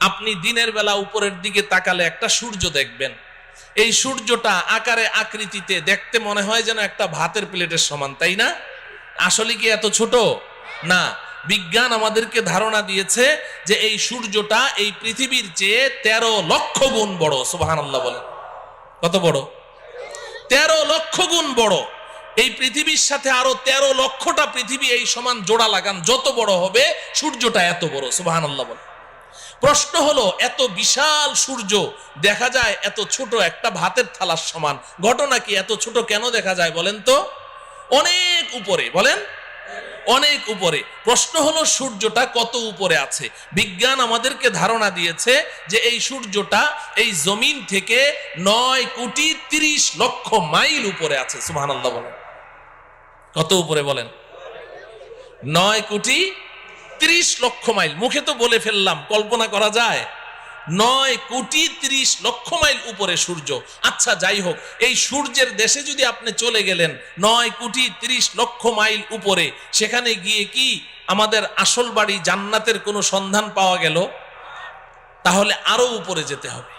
আপনি দিনের বেলা উপরের দিকে তাকালে একটা সূর্য দেখবেন, এই সূর্যটা আকারে আকৃতিতে দেখতে মনে হয় যেন একটা ভাতের প্লেটের সমান, তাই না? আসলে কি এত ছোট না। বিজ্ঞান আমাদেরকে ধারণা দিয়েছে যে এই সূর্যটা এই পৃথিবীর চেয়ে 13 লক্ষ গুণ বড়। সুবহানাল্লাহ বলেন, কত বড়? 13 লক্ষ গুণ বড়। এই পৃথিবীর সাথে আরো 13 লক্ষটা পৃথিবী এই সমান জোড়া লাগান, যত বড় হবে সূর্যটা এত বড়। সুবহানাল্লাহ বলেন। প্রশ্ন হলো, এত বিশাল সূর্য দেখা যায় এত ছোট একটা ভাতের থালার সমান, ঘটনা কি? এত ছোট কেন দেখা যায় বলেন তো? অনেক উপরে, বলেন অনেক উপরে। প্রশ্ন হলো সূর্যটা কত উপরে আছে? বিজ্ঞান আমাদেরকে ধারণা দিয়েছে যে এই সূর্যটা এই জমিন থেকে 9,30,00,000 মাইল উপরে আছে। সুবহানাল্লাহ বলেন, কত উপরে বলেন? 9,30,00,000 মাইল। মুখে তো বলে ফেললাম, কল্পনা করা যায়? 9,30,00,000 মাইল উপরে সূর্য। আচ্ছা যাই হোক, এই সূর্যের দেশে যদি আপনি চলে গেলেন 9,30,00,000 মাইল উপরে, সেখানে গিয়ে কি আমাদের আসল বাড়ি জান্নাতের কোনো সন্ধান পাওয়া গেল? তাহলে আরো উপরে যেতে হবে।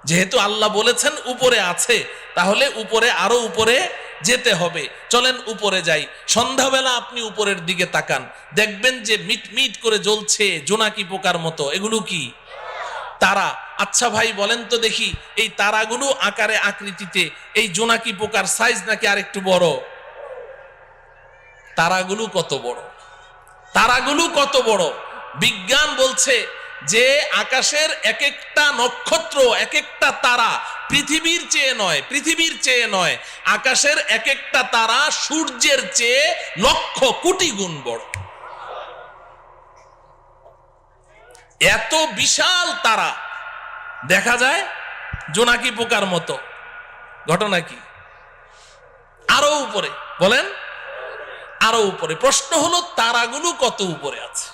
যেহেতু আল্লাহ বলেছেন উপরে আছে, তাহলে উপরে আরো উপরে যেতে হবে। চলেন উপরে যাই। সন্ধ্যাবেলা আপনি উপরের দিকে তাকান, দেখবেন যে মিটমিট করে জ্বলছে জোনাকি পোকার মতো। এগুলো কি? তারা। আচ্ছা ভাই বলেন তো দেখি, এই তারাগুলো আকারে আকৃতিতে এই জোনাকি পোকার সাইজ নাকি আরেকটু বড়? তারাগুলো কত বড়? তারাগুলো কত বড়? বিজ্ঞান বলছে যে আকাশের এক একটা নক্ষত্র, এক একটা তারা পৃথিবীর চেয়ে নয়, পৃথিবীর চেয়ে নয়, আকাশের এক একটা তারা সূর্যের চেয়ে লক্ষ কোটি গুণ বড়। এত বিশাল তারা দেখা যায় জোনাকি পোকার মতো। ঘটনা কি? আরো উপরে, বলেন আরো উপরে। প্রশ্ন হলো তারাগুলো কত উপরে আছে?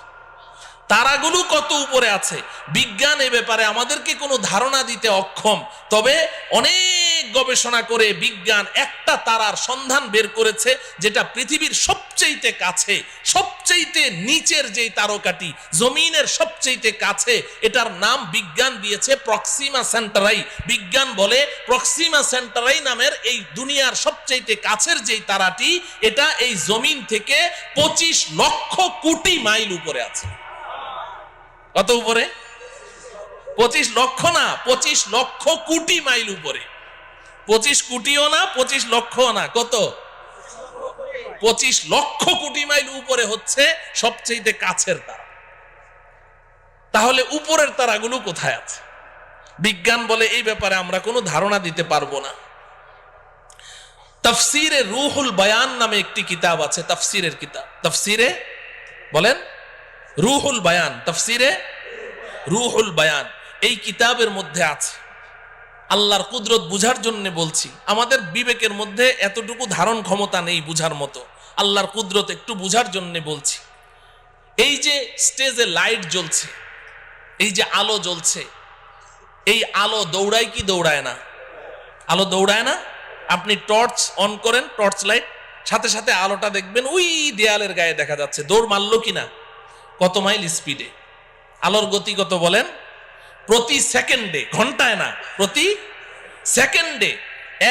তারাগুলো কত উপরে আছে? বিজ্ঞান এ ব্যাপারে আমাদেরকে কোনো ধারণা দিতে অক্ষম। তবে অনেক গবেষণা করে বিজ্ঞান একটা তারার সন্ধান বের করেছে, যেটা পৃথিবীর সবচেয়ে কাছে, সবচেয়ে নিচের যেই তারকাটি, জমিনের সবচেয়ে কাছে, এটার নাম বিজ্ঞান দিয়েছে প্রক্সিমা সেন্টারাই। বিজ্ঞান বলে প্রক্সিমা সেন্টারাই নামের এই দুনিয়ার সবচেয়ে কাছের যেই তারাটি, এটা এই জমিন থেকে 25 লক্ষ কোটি মাইল উপরে আছে। কত উপরে? 25 লক্ষ না, 25 লক্ষ কোটি মাইল উপরে। 25 কোটিও না, 25 লক্ষও না, কত? 25 লক্ষ কোটি মাইল উপরে হচ্ছে সবচেয়ে কাছের তারা। তাহলে উপরের তারাগুলো কোথায় আছে? বিজ্ঞান বলে এই ব্যাপারে আমরা কোনো ধারণা দিতে পারবো না। তাফসিরে রুহুল বায়ান নামে একটি কিতাব আছে, তাফসিরের কিতাব। তাফসিরে বলেন রুহুল বায়ান, তাফসিরে রুহুল বায়ান। এই কিতাবের মধ্যে আছে, আল্লাহর কুদরত বুঝার জন্য বলছি, আমাদের বিবেকের মধ্যে এতটুকু ধারণ ক্ষমতা নেই বুঝার মতো, আল্লাহর কুদরত একটু বুঝার জন্য বলছি। এই যে স্টেজে লাইট জ্বলছে, এই যে আলো জ্বলছে, এই আলো দৌড়ায় কি দৌড়ায় না? আলো দৌড়ায় না? আপনি টর্চ অন করেন, টর্চ লাইট, সাথে সাথে আলোটা দেখবেন ওই দেয়ালের গায়ে দেখা যাচ্ছে। দৌড় মারলো কিনা? কত মাইল স্পিডে? আলোর গতি কত বলেন? প্রতি সেকেন্ডে, ঘন্টায় না, প্রতি সেকেন্ডে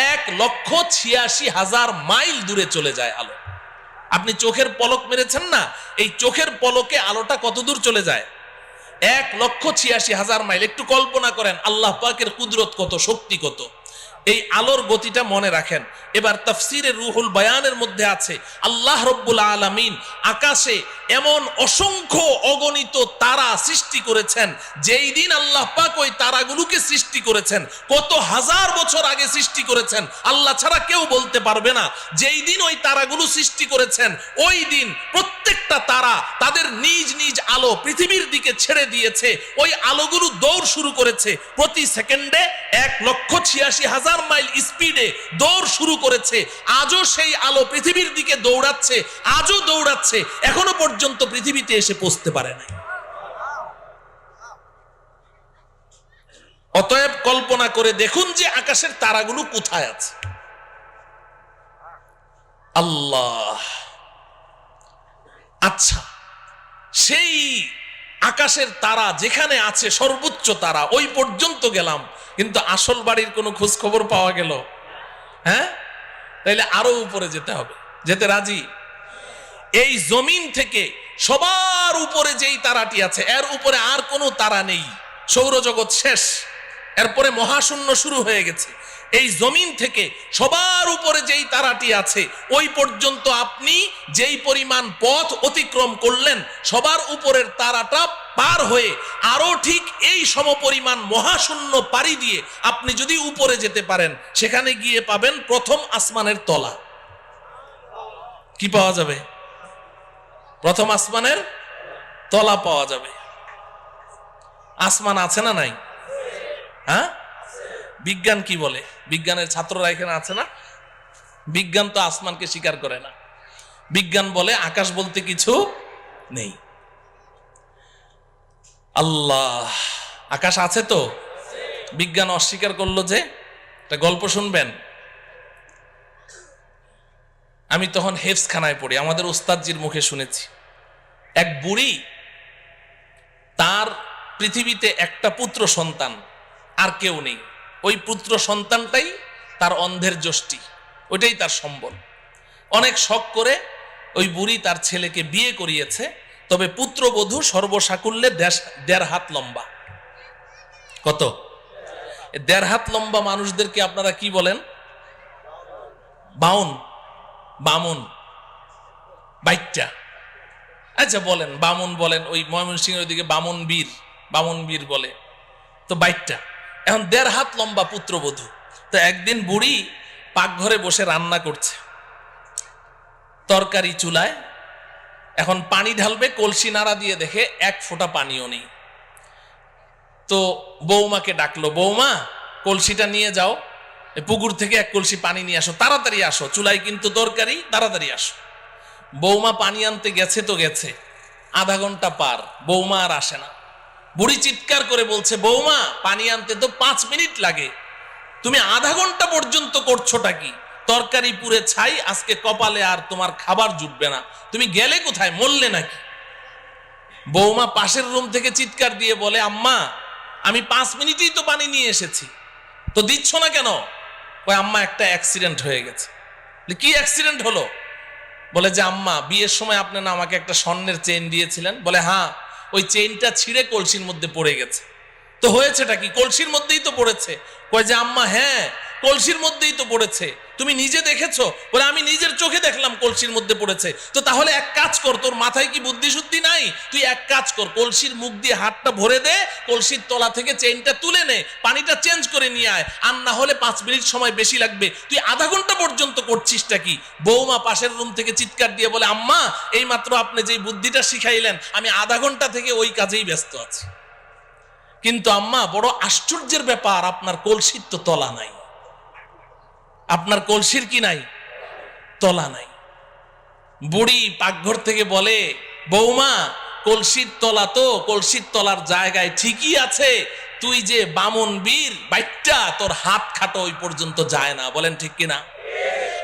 1,86,000 মাইল দূরে চলে যায় আলো। আপনি চোখের পলক মেরেছেন না, এই চোখের পলকে আলোটা কত দূর চলে যায়? 1,86,000 মাইল। একটু কল্পনা করেন আল্লাহ পাকের কুদরত কত, শক্তি কত। এই আলোর গতিটা মনে রাখেন। এবার তাফসিরে রুহুল বায়ানের মধ্যে আছে, আল্লাহ রব্বুল আলামিন আকাশে এমন অসংখ্য অগণিত তারা সৃষ্টি করেছেন, যেই দিন আল্লাহ পাক ওই তারাগুলোকে সৃষ্টি করেছেন, কত হাজার বছর আগে সৃষ্টি করেছেন আল্লাহ ছাড়া কেউ বলতে পারবে না। যেই দিন ওই তারাগুলো সৃষ্টি করেছেন, ওই দিন প্রত্যেকটা তারা তাদের নিজ নিজ আলো পৃথিবীর দিকে ছেড়ে দিয়েছে। ওই আলোগুলো দৌড় শুরু করেছে প্রতি সেকেন্ডে 1,86,000 মাইল স্পিডে দৌড় শুরু করেছে। আজও সেই আলো পৃথিবীর দিকে দৌড়াচ্ছে, আজও দৌড়াচ্ছে, এখনো পর্যন্ত পৃথিবীতে এসে পৌঁছতে পারে না। অতএব কল্পনা করে দেখুন যে আকাশের তারাগুলো কোথায় আছে। আল্লাহ। আচ্ছা, সেই আকাশের তারা যেখানে আছে সর্বোচ্চ তারা ওই পর্যন্ত গেলাম, কিন্তু আসল বাড়ির কোনো খোঁজ খবর পাওয়া গেল? হ্যাঁ, তাইলে আরো উপরে যেতে হবে। যেতে রাজি? এই জমিন থেকে সবার উপরে যেই তারাটি আছে এর উপরে আর কোনো তারা নেই, সৌরজগৎ শেষ, এরপরে মহাশূন্য শুরু হয়ে গেছে। এই জমিন থেকে সবার উপরে যেই তারাটি আছে ওই পর্যন্ত আপনি যেই পরিমাণ পথ অতিক্রম করলেন, সবার উপরের তারাটা পার হয়ে আরো ঠিক এই সমপরিমাণ মহাশূন্য পাড়ি দিয়ে আপনি যদি উপরে যেতে পারেন, সেখানে গিয়ে পাবেন প্রথম আসমানের তলা। কি পাওয়া যাবে? প্রথম আসমানের তলা পাওয়া যাবে। আসমান আছে না নাই? হ্যাঁ, বিজ্ঞান কি বলে? বিজ্ঞানের ছাত্ররা এখানে আছে না? বিজ্ঞান তো আসমানকে স্বীকার করে না। বিজ্ঞান বলে আকাশ বলতে কিছু নেই। আল্লাহ, আকাশ আছে তো? বিজ্ঞান অস্বীকার করলো যে। একটা গল্প শুনবেন। আমি তখন হেফজখানায় পড়ি, আমাদের উস্তাদজির মুখে শুনেছি। এক বুড়ি, তার পৃথিবীতে একটা পুত্র সন্তান, আর কেউ নেই। ওই পুত্র সন্তানটাই তার অন্ধের যষ্টি, ওইটাই তার সম্বল। অনেক শখ করে ওই বুড়ি তার ছেলেকে বিয়ে করিয়েছে, তবে পুত্রবধূ সর্বসাকুল্যে 1.5 হাত লম্বা। কত? 1.5 হাত লম্বা মানুষদেরকে আপনারা কি বলেন? বাউন, বামুন, বাইট্টা। আচ্ছা বলেন, বামুন বলেন, ওই ময়মনসিংহের ওইদিকে বামুন বীর বলে, তো বাইট্টা। এখন 1.5 হাত লম্বা পুত্রবধূ। তো একদিন বুড়ি পাকঘরে বসে রান্না করছে, তরকারি চুলায়, এখন পানি ঢালবে, কলসি নাড়া দিয়ে দেখে 1 ফোঁটা পানিও নেই। তো বৌমাকে ডাকলো, বৌমা কলসিটা নিয়ে যাও, পুকুর থেকে 1 কলসি পানি নিয়ে আসো, তাড়াতাড়ি আসো, চুলায় কিন্তু তরকারি, তাড়াতাড়ি আসো। বৌমা পানি আনতে গেছে তো গেছে, আধা ঘন্টা পার, বৌমা আর আসে না। বুড়ি চিৎকার করে বলছে, বৌমা পানি আনতে তো 5 মিনিট লাগে, তুমি আধা ঘন্টা পর্যন্ত করছোটা কি? তরকারি পুড়ে ছাই, আজকে কপালে আর তোমার খাবার জুটবে না, তুমি গেলে কোথায়, মরলে নাকি? বৌমা পাশের রুম থেকে চিৎকার দিয়ে বলে, আম্মা আমি 5 মিনিটেই তো পানি নিয়ে এসেছি, তো দিচ্ছ না কেন? ওই আম্মা একটা অ্যাক্সিডেন্ট হয়ে গেছে। কি অ্যাক্সিডেন্ট হলো? বলে যে আম্মা বিয়ের সময় আপনি না আমাকে একটা স্বর্ণের চেইন দিয়েছিলেন। বলে হ্যাঁ, ওই চেইনটা ছিঁড়ে কলসির মধ্যে পড়ে গেছে। তো হয়েছেটা কি? কলসির মধ্যেই তো পড়েছে। কয় যে আম্মা হ্যাঁ, কলসির মধ্যেই তো পড়েছে, তুমি নিজে দেখেছো? বলে আমি নিজের চোখে দেখলাম কলসির মধ্যে পড়েছে। তো তাহলে এক কাজ কর, তোর মাথায় কি বুদ্ধি শুদ্ধি নাই? তুই এক কাজ কর, কলসির মুখ দিয়ে হাতটা ভরে দে, কলসির তলা থেকে চেইনটা তুলে নে, পানিটা চেঞ্জ করে নিয়ে আয়, আর না হলে 5 মিনিট সময় বেশি লাগবে, তুই আধা ঘন্টা পর্যন্ত করছিসটা কি? বৌমা পাশের রুম থেকে চিৎকার দিয়ে বলে, আম্মা এই মাত্র আপনি যেই বুদ্ধিটা শিখাইলেন, আমি আধা ঘন্টা থেকে ওই কাজেই ব্যস্ত আছি। কিন্তু আম্মা বড় আশ্চর্যের ব্যাপার, আপনার কলসির তো তলা নাই। আপনার কলসির কি নাই? তলা নাই। বুড়ি পাকঘর থেকে বলে, বৌমা কলসির তলা তো কলসির তলার জায়গায় ঠিকই আছে, তুই যে বামুন বীর বাইট্টা, তোর হাত খাটো ওই পর্যন্ত যায় না। বলেন ঠিক কিনা?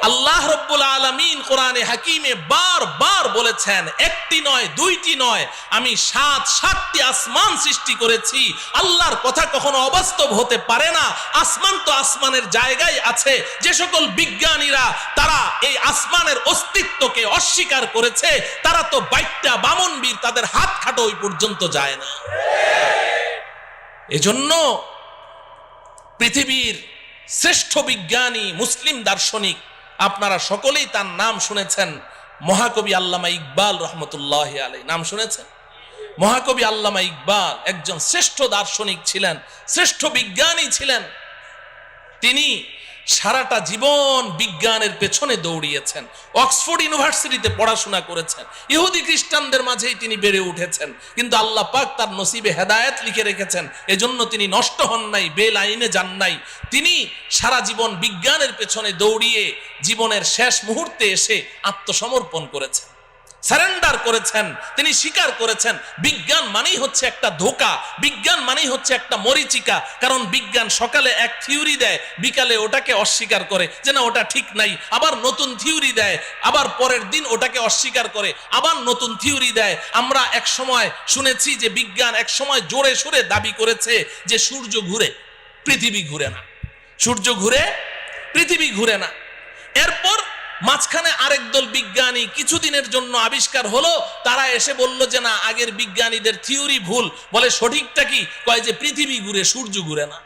আল্লাহ রাব্বুল আলামিন কোরআনে হাকিমে বারবার বলেছেন, একটি নয়, দুইটি নয়, আমি 7টি আসমান সৃষ্টি করেছি। আল্লাহর কথা কখনো অবাস্তব হতে পারে না। আসমান তো আসমানের জায়গায় আছে। যে সকল বিজ্ঞানীরা তারা এই আসমানের অস্তিত্বকে অস্বীকার করেছে, তারা তো বাইট্টা বামুন বীর, তাদের হাত খাটো ওই পর্যন্ত যায় না। এজন্য পৃথিবীর শ্রেষ্ঠ বিজ্ঞানী মুসলিম দার্শনিক, আপনারা সকলেই তার নাম শুনেছেন, মহাকবি আল্লামা ইকবাল রহমতুল্লাহি আলাইহি। নাম শুনেছেন? মহাকবি আল্লামা ইকবাল একজন শ্রেষ্ঠ দার্শনিক ছিলেন, শ্রেষ্ঠ বিজ্ঞানী ছিলেন। তিনি সারাটা জীবন বিজ্ঞানের পেছনে দৌড়িয়েছেন, অক্সফোর্ড ইউনিভার্সিটিতে পড়াশোনা করেছেন, ইহুদি খ্রিস্টানদের মাঝেই তিনি বেড়ে উঠেছেন, কিন্তু আল্লাহ পাক তার নসিবে হেদায়েত লিখে রেখেছেন, এজন্য তিনি নষ্ট হন নাই, বেলাইনে যান নাই। তিনি সারা জীবন বিজ্ঞানের পেছনে দৌড়িয়ে জীবনের শেষ মুহূর্তে এসে আত্মসমর্পণ করেছেন। সারেন্ডার করেছেন, তিনি স্বীকার করেছেন বিজ্ঞান মানেই হচ্ছে একটা ধোঁকা, বিজ্ঞান মানেই হচ্ছে একটা মরিচিকা। কারণ বিজ্ঞান সকালে এক থিওরি দেয়, বিকালে ওটাকে অস্বীকার করে যে না ওটা ঠিক নাই, আবার নতুন থিওরি দেয়, আবার পরের দিন ওটাকে অস্বীকার করে, আবার নতুন থিওরি দেয়। আমরা এক সময় শুনেছি যে বিজ্ঞান এক সময় জোরে সোরে দাবি করেছে যে সূর্য ঘুরে, পৃথিবী ঘুরে না, সূর্য ঘুরে, পৃথিবী ঘুরে না। এরপর মাঝখানে আরেক দল বিজ্ঞানী কিছুদিনের জন্য আবিষ্কার হলো, তারা এসে বলল যে না আগের বিজ্ঞানীদের থিওরি ভুল। বলে সঠিকটা কি? কয় যে পৃথিবী ঘুরে, সূর্য ঘুরে না।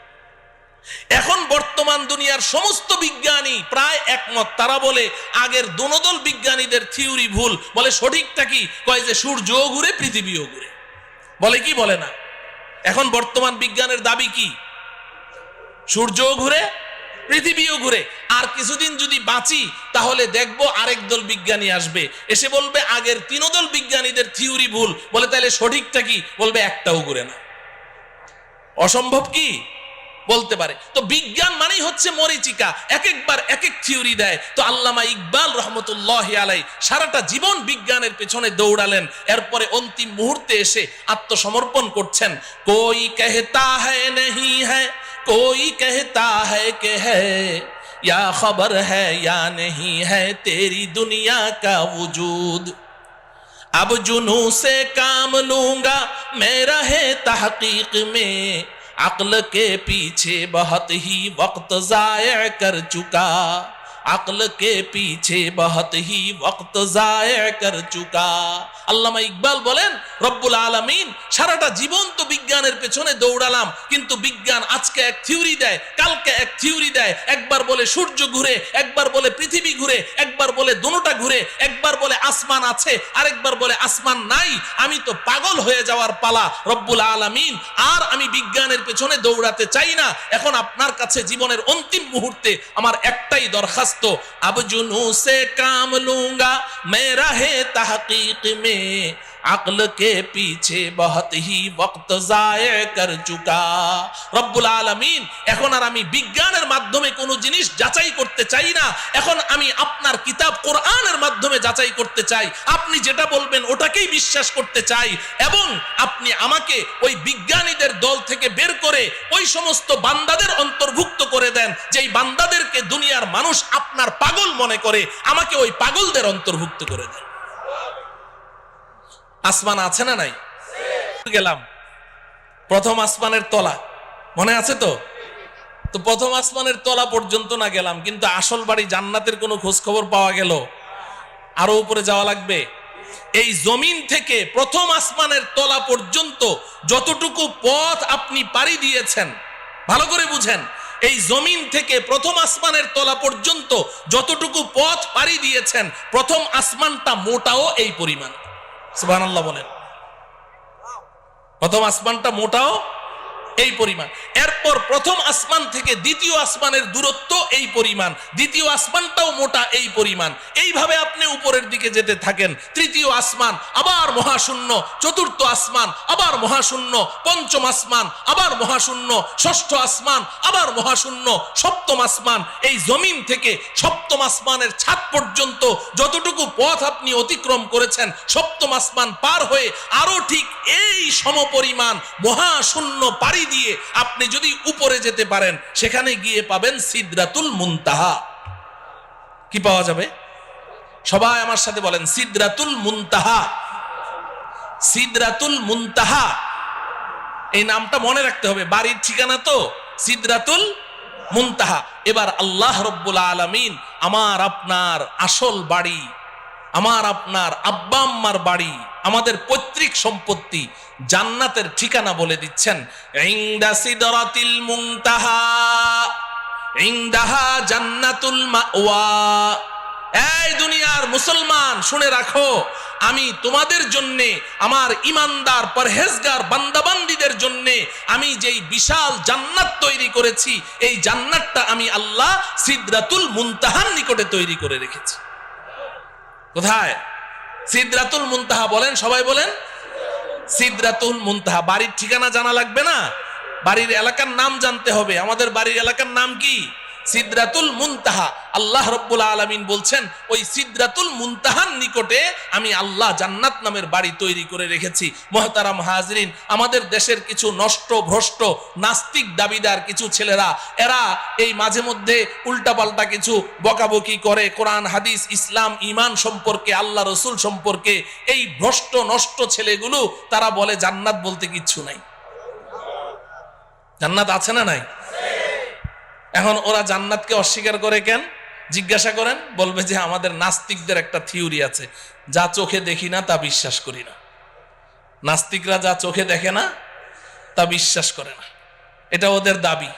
এখন বর্তমান দুনিয়ার সমস্ত বিজ্ঞানী প্রায় একমত, তারা বলে আগের দোনোদল বিজ্ঞানীদের থিওরি ভুল। বলে সঠিকটা কি? কয় যে সূর্যও ঘুরে, পৃথিবীও ঘুরে। বলে কি বলে না? এখন বর্তমান বিজ্ঞানের দাবি কি? সূর্যও ঘুরে, পৃথিবীও ঘুরে। আর কিছুদিন যদি বাঁচি তাহলে দেখবো আরেক দল বিজ্ঞানী আসবে, এসে বলবে আগের তিনদল বিজ্ঞানীদের থিওরি ভুল। বলে তাহলে সঠিকটা কি? বলবে একটাও ঘুরে না। অসম্ভব কি? বলতে পারে। তো বিজ্ঞান মানেই হচ্ছে মরিচিকা, এক একবার এক এক থিওরি দেয়। তো আল্লামা ইকবাল রহমতুল্লাহি আলাই সারাটা জীবন বিজ্ঞানের পেছনে দৌড়ালেন, এরপরে অন্তিম মুহূর্তে এসে আত্মসমর্পণ করছেন। কোই कहता है नहीं है, कोई कहता है कि है, या खबर है या नहीं है तेरी दुनिया का वजूद। अब जुनू से काम लूंगा मैं रहे तहकीक में, अक्ल के पीछे बहुत ही वक्त जाया कर चुका, अक्ल के पीछे बहुत ही वक्त जाया कर चुका। আল্লামা ইকবাল বলেন রব্বুল আলামিন সারাটা জীবন তো বিজ্ঞানের পেছনে দৌড়ালাম, কিন্তু বিজ্ঞান আজকে এক থিওরি দেয়, কালকে এক থিওরি দেয়। একবার বলে সূর্য ঘুরে, একবার বলে পৃথিবী ঘুরে, একবার বলে দুটোটা ঘুরে, একবার বলে আসমান আছে, আরেকবার বলে আসমান নাই। আমি তো পাগল হয়ে যাওয়ার পালা রব্বুল আলামিন। আর আমি বিজ্ঞানের পেছনে দৌড়াতে চাই না। এখন আপনার কাছে জীবনের অন্তিম মুহূর্তে আমার একটাই দরখাস্ত, আব জুনু সে কাম লুঙ্গা मैं रहे तहकीक में, अक्ल के पीछे बहुत ही वक्त जाया कर चुका। রব্বুল আলামিন এখন আর আমি বিজ্ঞানের মাধ্যমে কোনো জিনিস যাচাই করতে চাই না, এখন আমি আপনার কিতাব কোরআনের মাধ্যমে যাচাই করতে চাই। আপনি যেটা বলবেন ওটাকেই বিশ্বাস করতে চাই, এবং আপনি আমাকে ওই বিজ্ঞানীদের দল থেকে বের করে ওই সমস্ত বান্দাদের অন্তর্ভুক্ত করে দেন যেই বান্দাদেরকে দুনিয়ার মানুষ আপনার পাগল মনে করে, আমাকে ওই পাগলদের অন্তর্ভুক্ত করে দেন। আসমান আছে না নাই? গেলাম প্রথম আসমানের তলা, মনে আছে তো? তো প্রথম আসমানের তলা পর্যন্ত না গেলাম, কিন্তু আসল বাড়ি জান্নাতের কোনো খোঁজ খবর পাওয়া গেল? আরো উপরে যাওয়া লাগবে। এই জমিন থেকে প্রথম আসমানের তলা পর্যন্ত যতটুকু পথ আপনি পাড়ি দিয়েছেন, ভালো করে বুঝেন, এই জমিন থেকে প্রথম আসমানের তলা পর্যন্ত যতটুকু পথ পাড়ি দিয়েছেন, প্রথম আসমানটা মোটাও এই পরিমাণ। সুবহানাল্লাহ বলেন। প্রথম আসমানটা মোটাও এই পরিমাণ। এরপর প্রথম আসমান থেকে দ্বিতীয় আসমানের দূরত্ব এই পরিমাণ, দ্বিতীয় আসমানটাও মোটা এই পরিমাণ। এইভাবে আপনি উপরের দিকে যেতে থাকেন। তৃতীয় আসমান আবার মহাশূন্য, চতুর্থ আসমান আবার মহাশূন্য, পঞ্চম আসমান আবার মহাশূন্য, ষষ্ঠ আসমান আবার মহাশূন্য, সপ্তম আসমান। এই জমিন থেকে সপ্তম আসমানের ছাদ পর্যন্ত যতটুকু পথ আপনি অতিক্রম করেছেন, সপ্তম আসমান পার হয়ে আরো ঠিক এই সমপরিমাণ মহাশূন্য পাড়ি দিয়ে আপনি যদি উপরে যেতে পারেন, সেখানে গিয়ে পাবেন সিদরাতুল মুনতাহা। কি পাওয়া যাবে? সবাই আমার সাথে বলেন সিদরাতুল মুনতাহা। সিদরাতুল মুনতাহা এই নামটা মনে রাখতে হবে, বাড়ির ঠিকানা তো সিদরাতুল মুনতাহা। এবার আল্লাহ রব্বুল আলামিন আমার আপনার আসল বাড়ি, আমার আপনার আব্বা আম্মার বাড়ি, আমাদের পৈতৃক সম্পত্তি, জান্নাতের ঠিকানা বলে দিচ্ছেন। ইনদা সিদরাতিল মুনতাহা ইনদাহা জান্নাতুল মাওয়া। এই দুনিয়ার মুসলমান শুনে রাখো, আমি তোমাদের জন্য, আমার ইমানদার পরহেজগার বান্দাবান্দীদের জন্য আমি যেই বিশাল জান্নাত তৈরি করেছি, এই জান্নাতটা আমি আল্লাহ সিদরাতুল মুনতাহার নিকটে তৈরি করে রেখেছি। কোথায়? সিদরাতুল মুনতাহা। বলেন, সবাই বলেন সিদরাতুল মুনতাহা। বাড়ির ঠিকানা জানা লাগবে না, বাড়ির এলাকার নাম জানতে হবে। আমাদের বাড়ির এলাকার নাম কি? সিদরাতুল মুনতাহা, আল্লাহ রাব্বুল আলামিন বলছেন ওই সিদরাতুল মুনতাহার নিকটে আমি আল্লাহ জান্নাত নামের বাড়ি তৈরি করে রেখেছি। মুহতারাম হাজরিন, আমাদের দেশের কিছু নষ্ট ভ্রষ্ট নাস্তিক দাবিদার কিছু ছেলেরা, এরা এই মাঝে মধ্যে উল্টাপাল্টা কিছু বকাবকি করে কোরআন হাদিস ইসলাম ঈমান সম্পর্কে, আল্লাহ রসুল সম্পর্কে। এই ভ্রষ্ট নষ্ট ছেলেগুলো তারা বলে জান্নাত বলতে কিচ্ছু নাই। জান্নাত আছে না নাই? এখন ওরা জান্নাতকে অস্বীকার করে কেন জিজ্ঞাসা করেন, বলবে যে আমাদের নাস্তিকদের একটা থিওরি আছে, যা চোখে দেখি না তা বিশ্বাস করি না। নাস্তিকরা যা চোখে দেখে না তা বিশ্বাস করে না, এটা ওদের দাবি।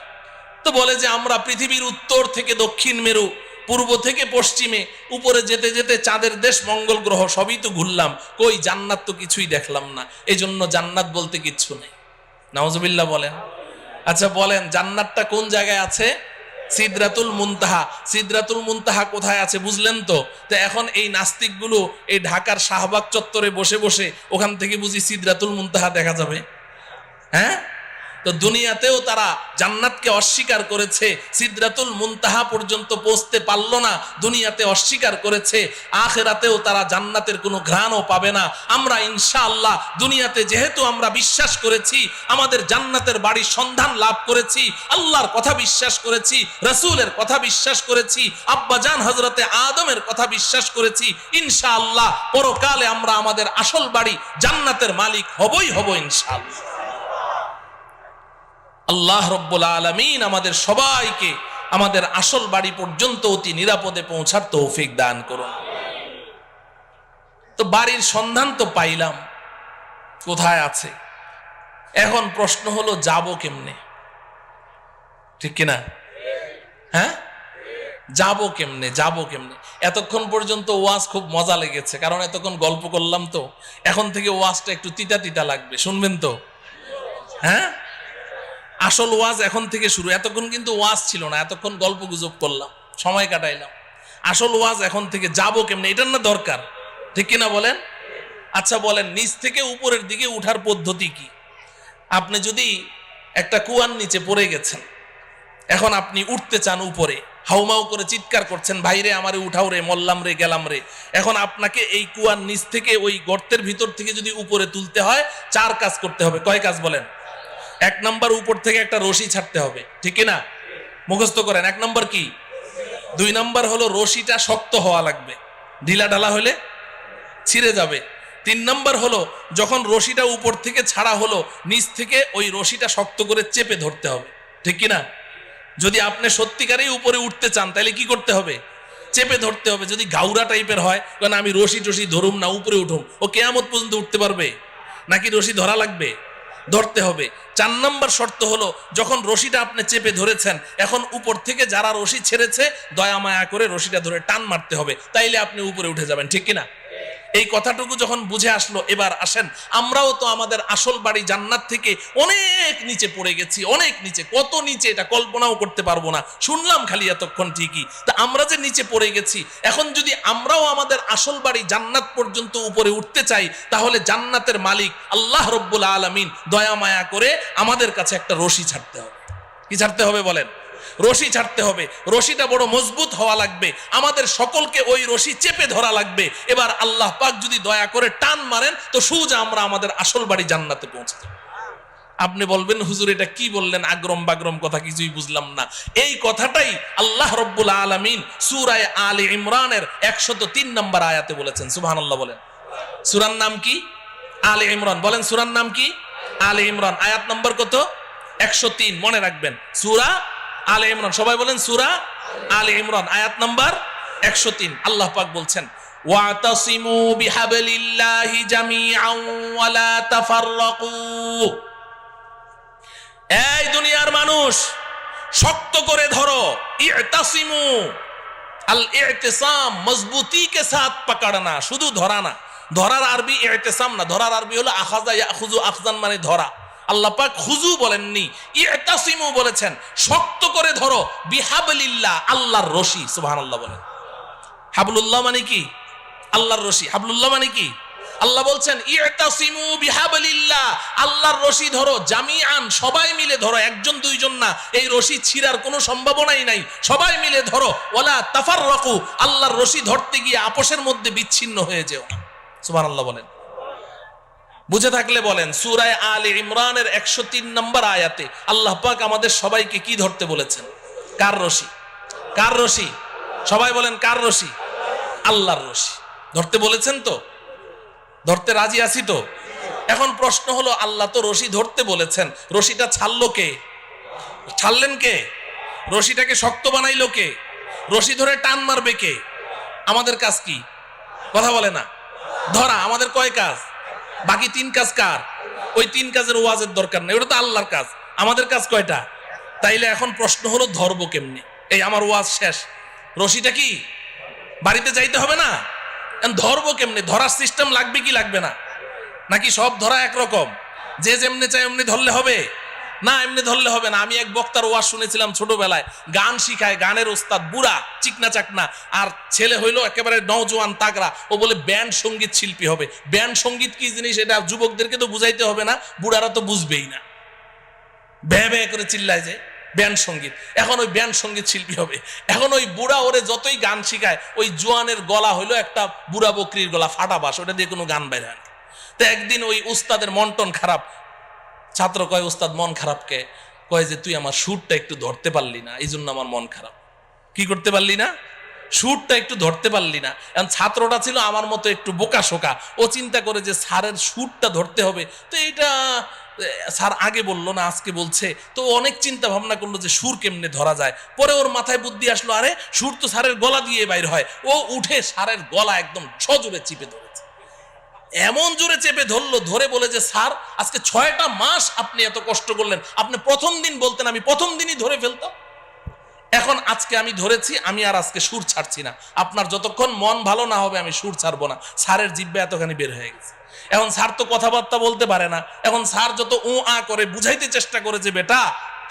তো বলে যে আমরা পৃথিবীর উত্তর থেকে দক্ষিণ মেরু, পূর্ব থেকে পশ্চিমে, উপরে যেতে যেতে চাঁদের দেশ মঙ্গল গ্রহ সবই তো ঘুরলাম, কই জান্নাত তো কিছুই দেখলাম না, এই জন্য জান্নাত বলতে কিচ্ছু নেই। নাউজুবিল্লাহ বলেন। আচ্ছা বলেন, জান্নাতটা কোন জায়গায় আছে? সিদরাতুল মুনতাহা। সিদরাতুল মুনতাহা কোথায় আছে বুঝলেন তো? তো এখন এই নাস্তিকগুলো এই ঢাকার শাহবাগ চত্বরে বসে বসে ওখান থেকে বুঝি সিদরাতুল মুনতাহা দেখা যাবে? হ্যাঁ, তো দুনিয়াতেও তারা জান্নাতকে অস্বীকার করেছে, সিদরাতুল মুনতাহা পর্যন্ত পৌঁছতে পারলো না, দুনিয়াতে অস্বীকার করেছে। আখিরাতেও তারা জান্নাতের কোনো ঘ্রাণও পাবে না। আমরা ইনশাআল্লাহ দুনিয়াতে যেহেতু আমরা বিশ্বাস করেছি, আমাদের জান্নাতের বাড়ির সন্ধান লাভ করেছি, আল্লাহর কথা বিশ্বাস করেছি, রাসূলের কথা বিশ্বাস করেছি, আব্বাজান হযরতে আদমের কথা বিশ্বাস করেছি, ইনশাআল্লাহ পরকালে আমরা আমাদের আসল বাড়ি জান্নাতের মালিক হবই হব ইনশাআল্লাহ। আল্লাহ রব্বুল আলামিন আমাদের সবাইকে আমাদের আসল বাড়ি পর্যন্ত অতি নিরাপদে পৌঁছার তৌফিক দান করুন। তো বাড়ির সন্ধান তো পাইলাম, কোথায় আছে? এখন প্রশ্ন হলো যাব কেমনে? ঠিক কিনা? হ্যাঁ, যাব কেমনে? যাব কেমনে? এতক্ষণ পর্যন্ত ওয়াজ খুব মজা লেগেছে, কারণ এতক্ষণ গল্প করলাম। তো এখন থেকে ওয়াজটা একটু তিতা তিতা লাগবে, শুনবেন তো? হ্যাঁ, আসল ওয়াজ এখন থেকে শুরু। এতক্ষণ কিন্তু ওয়াজ ছিল না, এতক্ষণ গল্প গুজব করলাম, সময় কাটাইলাম। আসল ওয়াজ এখন থেকে। যাব কেমনে, এটার না দরকার, ঠিক কিনা বলেন? আচ্ছা বলেন, নিচ থেকে উপরের দিকে উঠার পদ্ধতি কি? আপনি যদি একটা কুয়ার নিচে পড়ে গেছেন, এখন আপনি উঠতে চান উপরে, হাউমাউ করে চিৎকার করছেন, ভাইরে আমারে উঠাও রে, মল্লাম রে, গেলাম রে। এখন আপনাকে এই কুয়ার নিচ থেকে ওই গর্তের ভিতর থেকে যদি উপরে তুলতে হয়, 4 কাজ করতে হবে। কয় কাজ বলেন? 1 নাম্বার, উপর থেকে একটা রশি ছাড়তে হবে, ঠিক না? মুখস্থ করেন। 1 নাম্বার কি? 2 নাম্বার হলো রশিটা শক্ত হওয়া লাগবে, ঢিলা ঢালা হলে ছিঁড়ে যাবে। 3 নাম্বার হলো যখন রশিটা উপর থেকে ছাড়া হলো, নিচ থেকে ওই রশিটা শক্ত করে চেপে ধরতে হবে, ঠিক কিনা? যদি আপনি সত্যিকারেই উপরে উঠতে চান তাহলে কি করতে হবে? চেপে ধরতে হবে। যদি গাউরা টাইপের হয়, কারণ আমি রশি টশি ধরুম না, উপরে উঠুম, ও কিয়ামত পর্যন্ত উঠতে পারবে নাকি? রশি ধরা লাগবে, ধরতে হবে। 4 নাম্বার শর্ত হলো, যখন রশিটা আপনি চেপে ধরেছেন, এখন উপর থেকে যারা রশি ছেড়েছে দয়া মায়া করে রশিটা ধরে টান মারতে হবে, তাইলে আপনি উপরে উঠে যাবেন, ঠিক কিনা? এই কথাটুকু যখন বুঝে আসলো, এবার আসেন, আমরাও তো আমাদের আসল বাড়ি জান্নাত থেকে অনেক নিচে পড়ে গেছি, অনেক নিচে। কত নিচে এটা কল্পনাও করতে পারবো না, শুনলাম খালি এতক্ষণ ঠিকই। তা আমরা যে নিচে পড়ে গেছি, এখন যদি আমরাও আমাদের আসল বাড়ি জান্নাত পর্যন্ত উপরে উঠতে চাই, তাহলে জান্নাতের মালিক আল্লাহ রব্বুল আলামিন দয়া মায়া করে আমাদের কাছে একটা রশি ছাড়তে হবে। কি ছাড়তে হবে বলেন? রশি ছাড়তে হবে। রশিটা বড় মজবুত হওয়া লাগবে, আমাদের সকলকে ওই রশি চেপে ধরা লাগবে। এবার আল্লাহ পাক যদি দয়া করে টান মারেন, তো সোজা আমরা আমাদের আসল বাড়ি জান্নাতে পৌঁছে যাব। আপনি বলবেন, হুজুর এটা কি বললেন, আগ্রম বাগ্রম কথা, কিছুই বুঝলাম না। এই কথাটাই আল্লাহ রব্বুল আলামিন সূরা আলে ইমরানের 103 নম্বর আয়াতে বলেছেন। সুবহানাল্লাহ বলেন। সূরার নাম কি? আলে ইমরান। বলেন, সূরার নাম কি? আলে ইমরান। আয়াত নম্বর কত? 103। মনে রাখবেন, সূরা আলে ইমরান। সবাই বলেন, সূরা আলে ইমরান, আয়াত নাম্বার 103। আল্লাহ পাক বলছেন, ওয়াতাসিমু বিহাবলিল্লাহি জামিআন ওয়া লা তাফাররাকু। এই দুনিয়ার মানুষ, শক্ত করে ধরো। ইতাসিমু, আল ইতিসাম মজবুতি কে সাথ পকড়না, শুধু ধরা না। ধরার আরবি ইতিসাম না, ধরার আরবি হলো আখাযা ইয়াখুযু, আখযান মানে ধরা। আল্লাহ পাক খুজু বলেননি, ইতাসিমু বলেছেন, শক্ত করে ধরো। বিহাবলিল্লাহ, আল্লাহর রশি। সুবহানাল্লাহ বলেন। হাবলুল্লাহ মানে কি? আল্লাহর রশি। হাবলুল্লাহ মানে কি? আল্লাহ বলছেন ইতাসিমু বিহাবলিল্লাহ, আল্লাহর রশি ধরো, জামিআন, সবাই মিলে ধরো, একজন দুইজন না, এই রশি ছিঁড়ার কোনো সম্ভাবনাই নাই, সবাই মিলে ধরো। ওয়ালা তাফাররাকু, আল্লাহর রশি ধরতে গিয়ে আপোষের মধ্যে বিচ্ছিন্ন হয়ে যেও না। সুবহানাল্লাহ বলেন। বুঝে থাকলে বলেন। সূরা আলে ইমরানের 103 নম্বর আয়াতে আল্লাহ পাক আমাদের সবাইকে কি ধরতে বলেছেন? কার রশি? কার রশি? সবাই বলেন কার রশি? আল্লাহর রশি ধরতে বলেছেন। তো ধরতে রাজি আছি তো? এখন প্রশ্ন হলো, আল্লাহ তো রশি ধরতে বলেছেন, রশিটা ছাড়লো কে? ছাড়লেন কে? রশিটাকে শক্ত বানাইলো কে? রশি ধরে টান মারবে কে? আমাদের কাজ কি? কথা বলে না। ধরা আমাদের কয় কাজ? বাকি 3 কাজ কার? ওই 3 কাজের ওয়াজের দরকার নেই, ওটা তো আল্লাহর কাজ। আমাদের কাজ কয়টা? তাইলে এখন প্রশ্ন হলো, ধরবো কেমনি? এই আমার ওয়াজ শেষ, রশিটা কি বাড়িতে যাইতে হবে না? ধরবো কেমনি? ধরার সিস্টেম লাগবে কি লাগবে না? নাকি সব ধরা একরকম, যে যেমনি চাই এমনি ধরলে হবে? না, এমনি ধরলে হবে না। আমি এক বক্তার ওয়াজ শুনেছিলাম ছোটবেলায়, গান শিখায়, গানের ওস্তাদ, বুড়া চিকনা চাকনা, আর ছেলে হইলো একেবারে নওজোয়ান তাগড়া। ও বলে ব্যান্ড সঙ্গীত শিল্পী হবে। ব্যান্ড সঙ্গীত কি জিনিস এটা যুবকদেরকে তো বুঝাইতে হবে না, বুড়ারা তো বুঝবেই না, ভ্যা ভ্যা করে চিল্লায় যে ব্যান্ড সঙ্গীত। এখন ওই ব্যান্ড সঙ্গীত শিল্পী হবে। এখন ওই বুড়া ওরে যতই গান শিখায়, ওই জোয়ানের গলা হইলো একটা বুড়া বকরির গলা, ফাটা বাস, ওটা দিয়ে কোনো গান বাইরে হয় না। তো একদিন ওই উস্তাদের মন টন খারাপ, ছাত্র কয়, উস্তাদ মন খারাপকে? কয় যে তুই আমার সুরটা একটু ধরতে পারলি না, এই জন্য আমার মন খারাপ। কি করতে পারলি না? সুরটা একটু ধরতে পারলি না। এখন ছাত্রটা ছিল আমার মতো একটু বোকা শোকা, ও চিন্তা করে যে স্যারের সুরটা ধরতে হবে, তো এইটা স্যার আগে বললো না আজকে বলছে, তো অনেক চিন্তা ভাবনা করলো যে সুর কেমনে ধরা যায়। পরে ওর মাথায় বুদ্ধি আসলো, আরে সুর তো স্যারের গলা দিয়ে বাইর হয়। ও উঠে স্যারের গলা একদম সজোরে চিপে ধরেছে, এমন জোরে চেপে ধরলো, ধরে বলে যে স্যার আজকে 6টা মাস আপনি এত কষ্ট করলেন, আপনি প্রথম দিন বলতেন আমি প্রথম দিনই ধরে ফেলতাম। এখন আজকে আমি ধরেছি, আমি আর আজকে সুর ছাড়ছি না। আপনার যতক্ষণ মন ভালো না হবে আমি সুর ছাড়বো না। স্যারের জিহ্বা এতখানি বের হয়ে গেছে। এখন স্যার তো কথাবার্তা বলতে পারে না। এখন স্যার যত উ আ করে বুঝাইতে চেষ্টা করে যে বেটা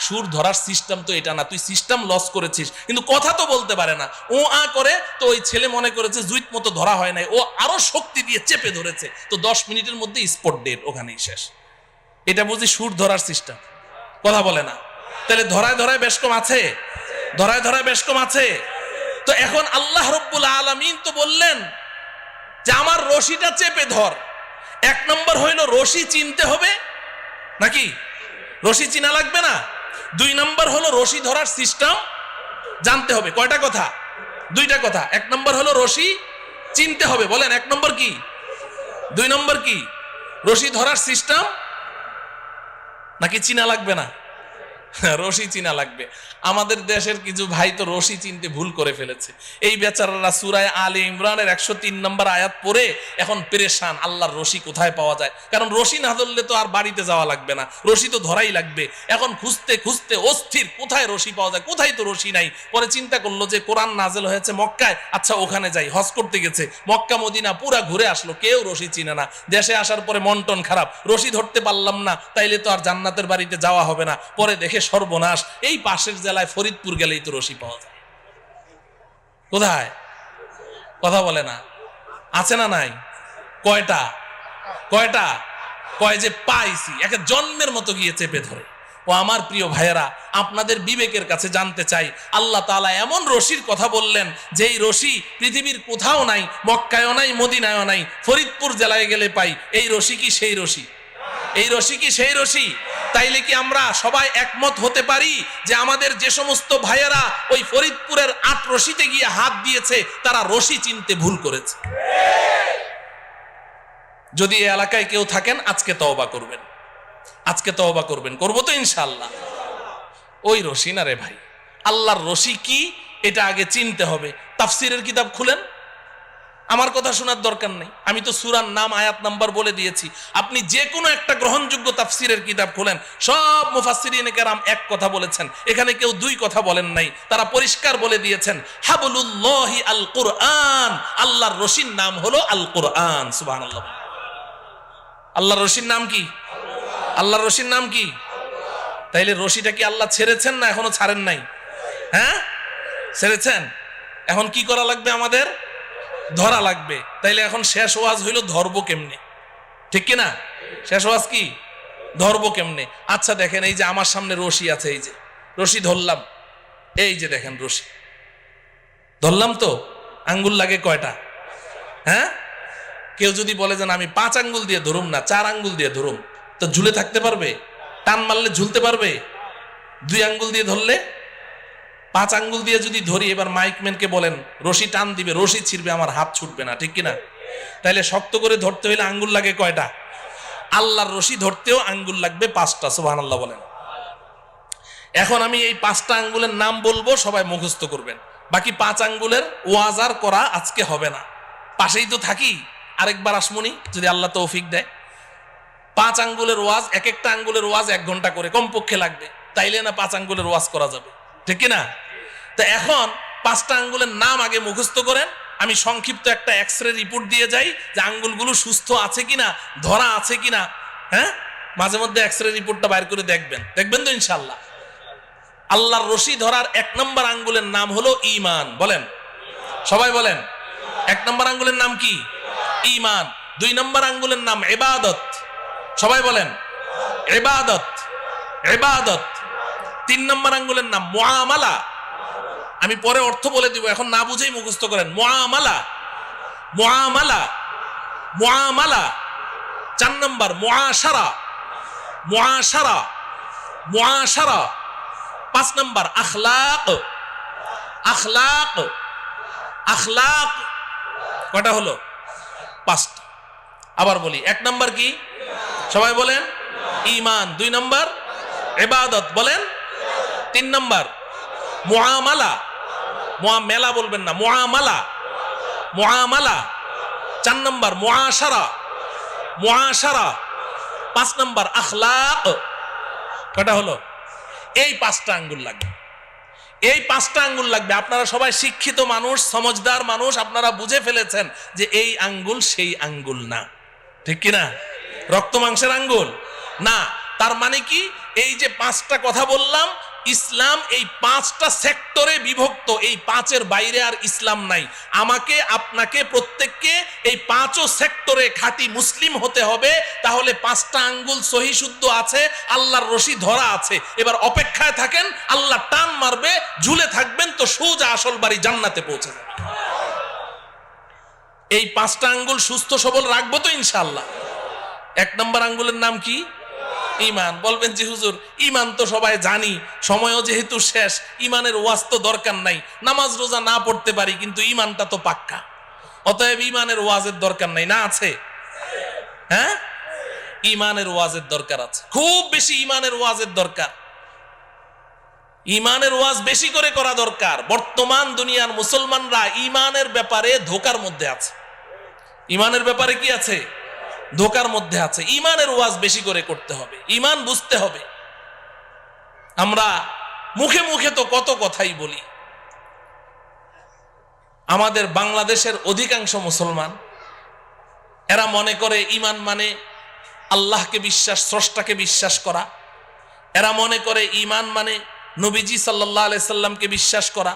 সুর ধরার সিস্টেম তো এটা না, তুই সিস্টেম লস করেছিস, কিন্তু কথা তো বলতে পারে না, ও আ করে। তো ওই ছেলে মনে করেছে জুইত মতো ধরা হয় নাই, ও আরো শক্তি দিয়ে চেপে ধরেছে, তো 10 মিনিটের মধ্যে স্পট ডেট, ওখানেই শেষ। এটা বুঝি সুর ধরার সিস্টেম? কথা বলে না। তাহলে ধরায় ধরায় বেশ কম আছে, ধরায় ধরায় বেশ কম আছে। তো এখন আল্লাহ রব্বুল আলামিন তো বললেন যে আমার রশিটা চেপে ধর। 1 নম্বর হইল রশি চিনতে হবে, নাকি রশি চিনা লাগবে না? 2 নম্বর হলো রশি ধরার সিস্টেম জানতে হবে। কয়টা কথা? 2টা কথা। 1 নম্বর হলো রশি চিনতে হবে। বলেন 1 নম্বর কি? 2 নম্বর কি? রশি ধরার সিস্টেম নাকি চিনা লাগবে না? রশি চিনা লাগবে। আমাদের দেশের কিছু ভাই তো রশি চিনতে ভুল করে ফেলেছে। এই বেচারারা সূরা আলে ইমরানের 103 নম্বর আয়াত পড়ে এখন পেরেশান, আল্লাহর রশি কোথায় পাওয়া যায়। কারণ রশি না ধরলে তো আর বাড়িতে যাওয়া লাগবে না, রশি তো ধরাই লাগবে। এখন খুঁজতে খুঁজতে অস্থির, কোথায় রশি পাওয়া যায়, কোথায় তো রশি নাই। পরে চিন্তা করলো যে কোরআন নাজেল হয়েছে মক্কায়, আচ্ছা ওখানে যাই। হজ করতে গেছে, মক্কা মদিনা পুরা ঘুরে আসলো, কেউ রশি চিনে না। দেশে আসার পরে মন টন খারাপ, রশি ধরতে পারলাম না, তাইলে তো আর জান্নাতের বাড়িতে যাওয়া হবে না। পরে দেখে সর্বনাশ, এই পাশের জেলায় ফরিদপুর গেলেই তো রশি পাওয়া যায়। কোথায়? কথা বলে না। আছে না নাই? কয়টা? কয়টা? কয় যে পাইছি, একে জন্মের মতো গিয়ে চেপে ধরে। ও আমার প্রিয় ভাইয়েরা, আপনাদের বিবেকের কাছে জানতে চাই, আল্লাহ তাআলা এমন রশির কথা বললেন যেই রশি পৃথিবীর কোথাও নাই, মক্কায়ও নাই, মদিনায়ও নাই, ফরিদপুর জেলায় গেলে পাই। এই রশি কি সেই রশি? এই রশি কি সেই রশি? তাইলে কি আমরা সবাই একমত হতে পারি যে আমাদের যে সমস্ত ভাইয়েরা ওই ফরিদপুরের 8 রশিতে গিয়ে হাত দিয়েছে তারা রশি চিনতে ভুল করেছে? যদি এই এলাকায় কেউ থাকেন আজকে তওবা করবেন, আজকে তওবা করবেন। করবো তো ইনশাআল্লাহ। ওই রশি না রে ভাই, আল্লাহর রশি কি এটা আগে চিনতে হবে। তাফসিরের কিতাব খুলেন, আমার কথা শোনার দরকার নেই, আমি তো সূরার নাম আয়াত নাম্বার বলে দিয়েছি। আপনি যে কোনো একটা গ্রহণযোগ্য তাফসিরের কিতাব খুলেন, সব মুফাসসিরিনে কেরাম এক কথা বলেছেন, এখানে কেউ 2 কথা বলেন নাই। তারা পরিষ্কার বলে দিয়েছেন হাবলুল্লাহি আল কুরআন, আল্লাহর রশির নাম হলো আল কুরআন। সুবহানাল্লাহ। আল্লাহর রশির নাম কি? আল্লাহর রশির নাম কি? তাইলে রশিটা কি আল্লাহ ছেড়েছেন না এখনো ছাড়েন নাই? হ্যাঁ ছেড়েছেন। এখন কি করা লাগবে আমাদের? ধরা লাগবে। তাইলে এখন শেষ ওয়াজ হইল ধরবো কেমনে, ঠিক কিনা? শেষ ওয়াজ কি, ধরবো কেমনে? আচ্ছা দেখেন, এই যে আমার সামনে রশি আছে, এই যে রশি ধরলাম, এই যে দেখেন রশি ধরলাম, তো আঙ্গুল লাগে কয়টা? হ্যাঁ, কেউ যদি বলে যে আমি 5 আঙ্গুল দিয়ে ধরুম না, 4 আঙ্গুল দিয়ে ধরুম, তো ঝুলে থাকতে পারবে? টান মারলে ঝুলতে পারবে? 2 আঙ্গুল দিয়ে ধরলে? 5 আঙ্গুল দিয়ে যদি ধরি, এবার মাইকম্যানকে বলেন রশি টান দিবে, রশি ছিড়বে, আমার হাত ছুটবে না, ঠিক কিনা? তাইলে শক্ত করে ধরতে হইলে আঙ্গুল লাগে কয়টা? আল্লাহর রশি ধরতেও আঙ্গুল লাগবে 5টা। সুবহানাল্লাহ বলেন। এখন আমি এই 5টা আঙ্গুলের নাম বলবো, সবাই মুখস্থ করবেন। বাকি 5 আঙ্গুলের ওয়াজ আর করা আজকে হবে না, পাশেই তো থাকি, আরেকবার আসমুনি যদি আল্লাহ তৌফিক দেয়। 5 আঙ্গুলের ওয়াজ, এক একটা আঙ্গুলের ওয়াজ 1 ঘন্টা করে কমপক্ষে লাগবে, তাইলে না 5 আঙ্গুলের ওয়াজ করা যাবে, ঠিক কিনা? তো এখন 5টা আঙ্গুলের নাম আগে মুখস্থ করেন। আমি সংক্ষিপ্ত একটা এক্সরে রিপোর্ট দিয়ে যাই যে আঙ্গুলগুলো সুস্থ আছে কিনা, ধরা আছে কিনা। হ্যাঁ, মাঝে মধ্যে এক্সরে রিপোর্টটা বাইর করে দেখবেন, দেখবেন তো ইনশাআল্লাহ। আল্লাহর রশি ধরার 1 নম্বর আঙ্গুলের নাম হলো ঈমান। বলেন, সবাই বলেন। 1 নম্বর আঙ্গুলের নাম কি? ঈমান। 2 নম্বর আঙ্গুলের নাম ইবাদত। সবাই বলেন, ইবাদত, ইবাদত। 3 নম্বর আঙ্গুলের নাম মুআমালা। আমি পরে অর্থ বলে দিব, এখন না বুঝেই মুখস্থ করেন। মুআমালা, মুআমালা, মুআমালা। 4 নম্বর মুআশারা, মুআশারা, মুআশারা। 5 নম্বর আখলাক, আখলাক, আখলাক। কয়টা হলো? 5টা। আবার বলি, 1 নম্বর কি? সবাই বলেন, ঈমান। 2 নম্বর ইবাদত, বলেন। 3 নম্বর মুআমালা, মুআমালা বলবেন না, মুআমালা, মুআমালা। 4 নম্বর মুআশারা, মুআশারা। 5 নম্বর আখলাক। কয়টা হলো? এই 5টা আঙ্গুল লাগবে, এই 5টা আঙ্গুল লাগবে। আপনারা সবাই শিক্ষিত মানুষ, সমজদার মানুষ, আপনারা বুঝে ফেলেছেন যে এই আঙ্গুল সেই আঙ্গুল না, ঠিক কিনা? রক্ত মাংসের আঙ্গুল না। তার মানে কি, এই যে 5টা কথা বললাম, ইসলাম এই 5টা সেক্টরে বিভক্ত। এই 5-এর বাইরে আর ইসলাম নাই। আমাকে, আপনাকে, প্রত্যেককে এই 5ও সেক্টরে খাঁটি মুসলিম হতে হবে। তাহলে 5টা আঙ্গুল সহি শুদ্ধ আছে, আল্লাহর রশি ধরা আছে। এবার অপেক্ষায় থাকেন, আল্লাহ টান মারবে, ঝুলে থাকবেন, তো সোজা আসল বাড়ি জান্নাতে পৌঁছে যাবে। এই 5টা আঙ্গুল সুস্থ সবল রাখবো তো ইনশাআল্লাহ। 1 নম্বর আঙ্গুলের নাম কি? ঈমান। বলবেন যে হুজুর, ঈমান তো সবাই জানি, সময়ও যেহেতু শেষ, ঈমানের ওয়াজ তো দরকার নাই, নামাজ রোজা না পড়তে পারি, কিন্তু ঈমানটা তো পাক্কা, অতএব ঈমানের ওয়াজের দরকার নাই। না আছে? হ্যাঁ, ঈমানের ওয়াজের দরকার আছে, খুব বেশি ঈমানের ওয়াজের দরকার। ঈমানের ওয়াজ বেশি করে করা দরকার। বর্তমান দুনিয়ার মুসলমানরা ঈমানের ব্যাপারে ধোকার মধ্যে আছে। ঈমানের ব্যাপারে কি আছে? ধোকার মধ্যে আছে। ঈমানের ওয়াজ বেশি করে করতে হবে, ঈমান বুঝতে হবে। আমরা মুখে মুখে তো কত কথাই বলি। আমাদের বাংলাদেশের অধিকাংশ মুসলমান, এরা মনে করে ঈমান মানে আল্লাহকে বিশ্বাস, স্রষ্টাকে বিশ্বাস করা। এরা মনে করে ঈমান মানে নবীজি সাল্লাল্লাহু আলাইহি সাল্লামকে বিশ্বাস করা।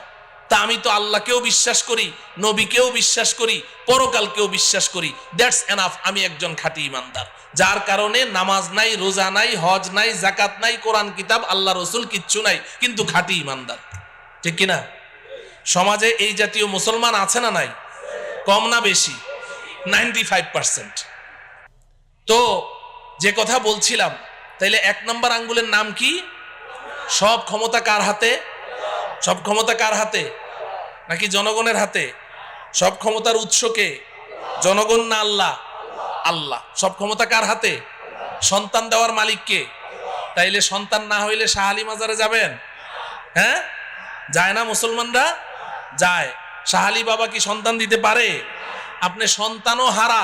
তা আমি তো আল্লাহকেও বিশ্বাস করি, নবীকেও বিশ্বাস করি, পরকালকেও বিশ্বাস করি, দ্যাটস এনাফ, আমি একজন খাঁটি ঈমানদার। যার কারণে নামাজ নাই, রোজা নাই, হজ নাই, যাকাত নাই, কোরআন কিতাব, আল্লাহ রসুল কিচ্ছু নাই, কিন্তু খাঁটি ঈমানদার, ঠিক কিনা? সমাজে এই জাতীয় মুসলমান আছে না নাই? কম না বেশি? 95%। তো যে কথা বলছিলাম, তাইলে 1 নম্বর আঙ্গুলের নাম কি? সব ক্ষমতা কার হাতে? সব ক্ষমতা কার হাতে? নাকি জনগণের হাতে? সব ক্ষমতার উৎস কে? জনগণ না আল্লাহ? আল্লাহ। সব ক্ষমতা কার হাতে? সন্তান দেওয়ার মালিক কে? তাইলে সন্তান না হইলে শাহ আলী মাজারে যাবেন? হ্যাঁ, যায় না মুসলমানরা? যায়। শাহ আলী বাবা কি সন্তান দিতে পারে? আপনি সন্তানও হারা,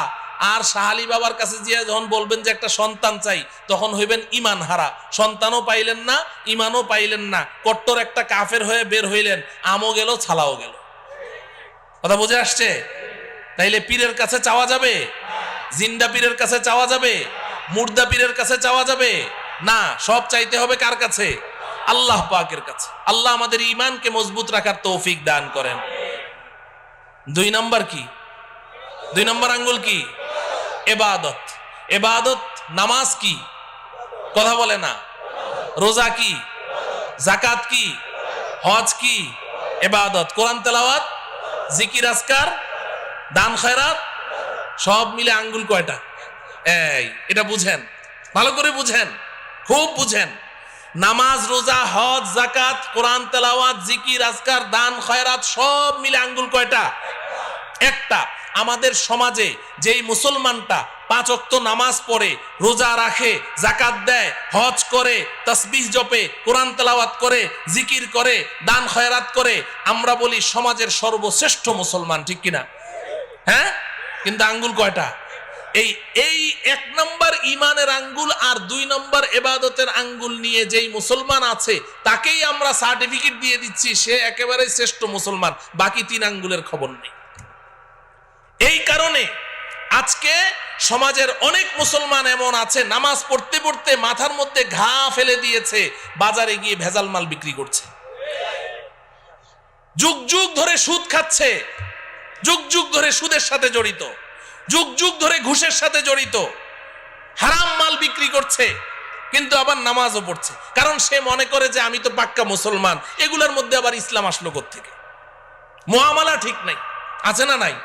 আর শাহ আলী বাবার কাছে গিয়ে যখন বলবেন যে একটা সন্তান চাই, তখন হইবেন ঈমান হারা। সন্তানও পাইলেন না, ঈমানও পাইলেন না, কট্টর একটা কাফের হয়ে বের হইলেন, আমও গেল, ছালাও গেল। কথা বুঝে আসছে? তাইলে পীরের কাছে চাওয়া যাবে? জিন্দা পীরের কাছে চাওয়া যাবে? মুর্দা পীরের কাছে চাওয়া যাবে না। সব চাইতে হবে কার কাছে? আল্লাহ পাকের কাছে। আল্লাহ আমাদের ঈমানকে মজবুত রাখার তৌফিক দান করেন। 2 নাম্বার কি? 2 নম্বর আঙ্গুল কি? ইবাদত। ইবাদত নামাজ কি? কথা বলে না। রোজা কি? যাকাত কি? হজ কি? ইবাদত। কোরআন তেলাওয়াত, জিকির আজকার, দান খয়রাত, সব মিলে আঙ্গুল কয়টা? এটা বুঝেন, ভালো করে বুঝেন, খুব বুঝেন। নামাজ, রোজা, হজ, যাকাত, কোরআন তেলাওয়াত, জিকির আজকার, দান খয়রাত সব মিলে আঙ্গুল কয়টা? একটা। আমাদের সমাজে যেই মুসলমানটা 5 ওয়াক্ত নামাজ পড়ে, রোজা রাখে, যাকাত দেয়, হজ করে, তাসবিহ জপে, কোরআন তেলাওয়াত করে, জিকির করে, দান খয়রাত করে, আমরা বলি সমাজের সর্বশ্রেষ্ঠ মুসলমান, ঠিক কিনা? হ্যাঁ, কিন্তু আঙ্গুল কয়টা? এই 1 নম্বর ইমানের আঙ্গুল আর 2 নম্বর ইবাদতের আঙ্গুল নিয়ে যেই মুসলমান আছে তাকেই আমরা সার্টিফিকেট দিয়ে দিচ্ছি সে একেবারে শ্রেষ্ঠ মুসলমান, বাকি 3 আঙ্গুলের খবর নেই। এই কারণে আজকে সমাজের অনেক মুসলমান এমন আছে নামাজ পড়তে পড়তে মাথার মধ্যে ঘা ফেলে দিয়েছে, বাজারে গিয়ে ভেজাল মাল বিক্রি করছে, যুগ যুগ ধরে সুদ খাচ্ছে, যুগ যুগ ধরে সুদের সাথে জড়িত, যুগ যুগ ধরে ঘুষের সাথে জড়িত, হারাম মাল বিক্রি করছে, কিন্তু আবার নামাজও পড়ছে। কারণ সে মনে করে যে আমি তো পাক্কা মুসলমান, এগুলোর মধ্যে আবার ইসলাম আসলো কোত্থেকে? মুআমালা ঠিক নাই, আছে না নাই?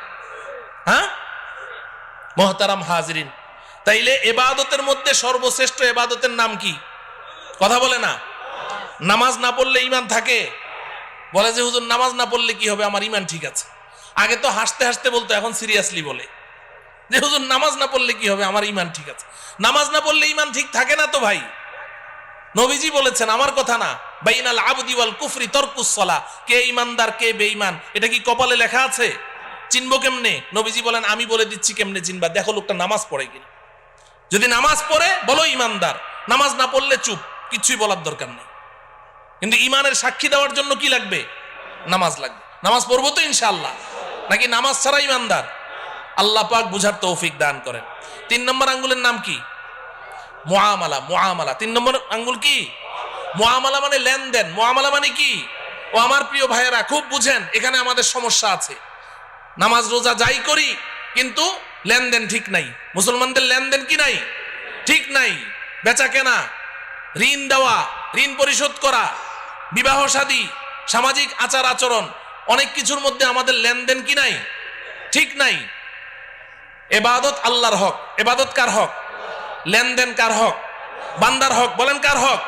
হ্যাঁ মুহতারাম হাজরিন, তাইলে ইবাদতের মধ্যে সর্বশ্রেষ্ঠ ইবাদতের নাম কি? কথা বলে না। নামাজ না পড়লে ঈমান থাকে? বলে যে হুজুর নামাজ না পড়লে কি হবে, আমার ঈমান ঠিক আছে। আগে তো হাসতে হাসতে বলতো, এখন সিরিয়াসলি বলে যে হুজুর নামাজ না পড়লে কি হবে, আমার ঈমান ঠিক আছে। নামাজ না পড়লে ঈমান ঠিক থাকে না তো ভাই। নবীজি বলেছেন, আমার কথা না, বাইনাল আবদি ওয়াল কুফরি তারকুস সালাহ, কে ঈমানদার কে বেঈমান এটা কি কপালে লেখা আছে? চিনবো কেমনে? নবীজি বলেন, আমি বলে দিচ্ছি কেমনে চিনবা, দেখো লোকটা নামাজ পড়ে কিনা। যদি নামাজ পড়ে বলো ঈমানদার, নামাজ না পড়লে চুপ, কিছুই বলার দরকার নেই। কিন্তু ঈমানের সাক্ষী দেওয়ার জন্য কি লাগবে? নামাজ লাগবে। নামাজ পড়বো তো ইনশাআল্লাহ, নাকি নামাজ ছাড়া ঈমানদার? আল্লাহ পাক বুঝার তৌফিক দান করেন। 3 নম্বর আঙ্গুলের নাম কি? মুআমালা। মুআমালা 3 নম্বর আঙ্গুল কি? মুআমালা মানে লেনদেন। মুআমালা মানে কি? ও আমার প্রিয় ভাইয়েরা খুব বুঝেন, এখানে আমাদের সমস্যা আছে। নামাজ রোজা যাই করি কিন্তু লেনদেন ঠিক নাই। মুসলমানদের লেনদেন কি নাই? ঠিক নাই। বেচা কেনা, ঋণ দেওয়া, ঋণ পরিশোধ করা, বিবাহ শাদী, সামাজিক আচার আচরণ, অনেক কিছুর মধ্যে আমাদের লেনদেন কি নাই? ঠিক নাই। ইবাদত আল্লাহর হক। ইবাদত কার হক? লেনদেন কার হক? বান্দার হক। বলেন কার হক?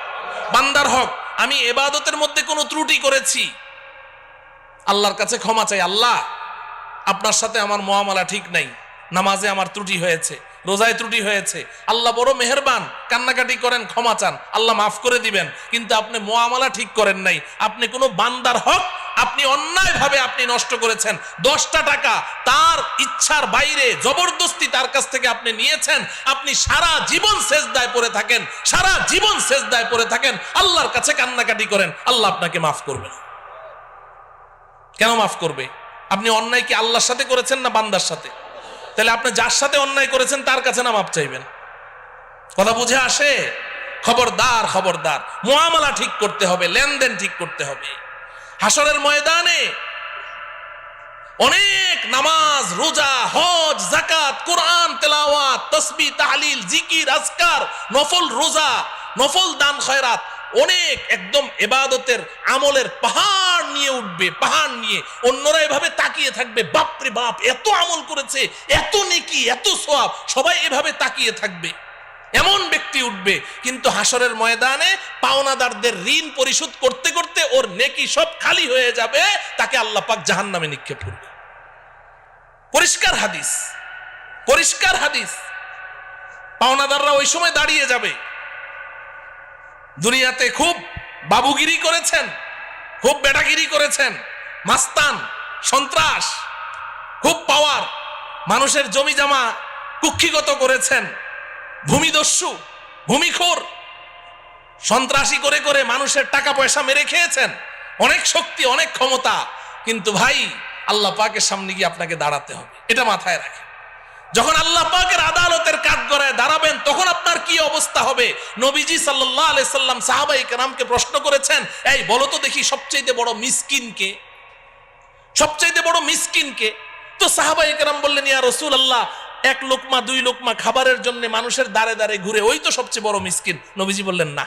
বান্দার হক। আমি ইবাদতের মধ্যে কোনো ত্রুটি করেছি, আল্লাহর কাছে ক্ষমা চাই। আল্লাহ, আপনার সাথে আমার মুআমালা ঠিক নাই, নামাজে আমার ত্রুটি হয়েছে, রোজায় ত্রুটি হয়েছে। আল্লাহ বড় মেহেরবান, কান্নাকাটি করেন, ক্ষমা চান, আল্লাহ মাফ করে দিবেন। কিন্তু আপনি মুআমালা ঠিক করেন নাই। আপনি কোনো বান্দার হক আপনি অন্যায়ভাবে আপনি নষ্ট করেছেন। 10টা টাকা তার ইচ্ছার বাইরে জবরদস্তি তার কাছ থেকে আপনি নিয়েছেন। আপনি সারা জীবন সেজদায় পড়ে থাকেন, সারা জীবন সেজদায় পড়ে থাকেন, আল্লাহর কাছে কান্নাকাটি করেন, আল্লাহ আপনাকে মাফ করবে না। কেন মাফ করবে? আপনি অন্যায় কি আল্লাহর সাথে করেছেন না বান্দার সাথে? তাহলে আপনি যার সাথে অন্যায় করেছেন তার কাছে না মাফ চাইবেন? কথা বুঝে আসে? খবরদার, খবরদার, মুআমালা ঠিক করতে হবে, লেনদেন ঠিক করতে হবে। হাসরের ময়দানে অনেক নামাজ, রোজা, হজ, যাকাত, কোরআন তেলাওয়াত, তাসবিহ, তাহলিল, জিকির, আজকার, নফল রোজা, নফল দান খয়রাত, অনেক একদম ইবাদতের আমলের পাহাড় নিয়ে উঠবে, পাহাড় নিয়ে। অন্যরা এভাবে তাকিয়ে থাকবে, বাপরে বাপ, এত আমল করেছে, এত নেকি, এত সওয়াব, সবাই এভাবে তাকিয়ে থাকবে। এমন ব্যক্তি উঠবে, কিন্তু হাসরের ময়দানে পাওনাদারদের ঋণ পরিশোধ করতে করতে ওর নেকি সব খালি হয়ে যাবে, তাকে আল্লাহ পাক জাহান্নামে নিক্ষেপ করবে। পরিষ্কার হাদিস, পরিষ্কার হাদিস। পাওনাদাররা ওই সময় দাঁড়িয়ে যাবে। দুনিয়াতে খুব বাবুগিরি করেছেন, খুব বেটাগিরি করেছেন, মাস্তান, সন্ত্রাস, খুব পাওয়ার, মানুষের জমি জমা কুক্ষিগত করেছেন, ভূমিদস্যু, ভূমিখোর, সন্ত্রাসী করে করে মানুষের টাকা পয়সা মেরে খেয়েছেন, অনেক শক্তি, অনেক ক্ষমতা। কিন্তু ভাই, আল্লাহ পাকের সামনে গিয়ে আপনাকে দাঁড়াতে হবে, এটা মাথায় রাখেন। যখন আল্লাহ পাকের আদালতের কাঠগড়ায় দাঁড়াবেন তখন আপনার কি অবস্থা হবে? নবীজি সাল্লাল্লাহু আলাইহি সাল্লাম সাহাবায়ে কেরামকে প্রশ্ন করেছেন, এই বলো তো দেখি সবচেয়ে বড় মিসকিন কে? সবচেয়ে বড় মিসকিন কে? তো সাহাবায়ে কেরাম বললেন, ইয়া রাসূলুল্লাহ, এক লোকমা দুই লোকমা খাবারের জন্য মানুষের দাঁড়ে দাঁড়ে ঘুরে, ওই তো সবচেয়ে বড় মিসকিন। নবীজি বললেন, না,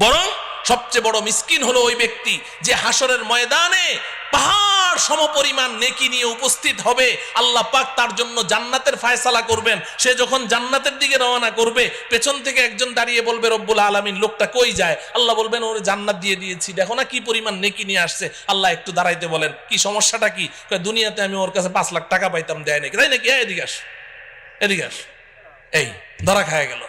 বরং সবচেয়ে বড় মিসকিন হলো ওই ব্যক্তি যে হাসরের ময়দানে পাহাড় সমপরিমাণ নেকি নিয়ে উপস্থিত হবে। আল্লাহ পাক তার জন্য জান্নাতের ফায়সালা করবেন। সে যখন জান্নাতের দিকে রওনা করবে, পেছন থেকে একজন দাঁড়িয়ে বলবে, রব্বুল আলামিন, লোকটা কই যায়? আল্লাহ বলবেন, ওরে জান্নাত দিয়ে দিয়েছি, দেখো না কি পরিমাণ নেকি নিয়ে আসছে। আল্লাহ একটু দাঁড়াইতে বলেন, কি সমস্যাটা কি? দুনিয়াতে আমি ওর কাছে 5 লাখ টাকা পাইতাম, দেয় নাকি, তাই নাকি? এদিকে আস, এদিকে আস। এই ধরা খায় গেল।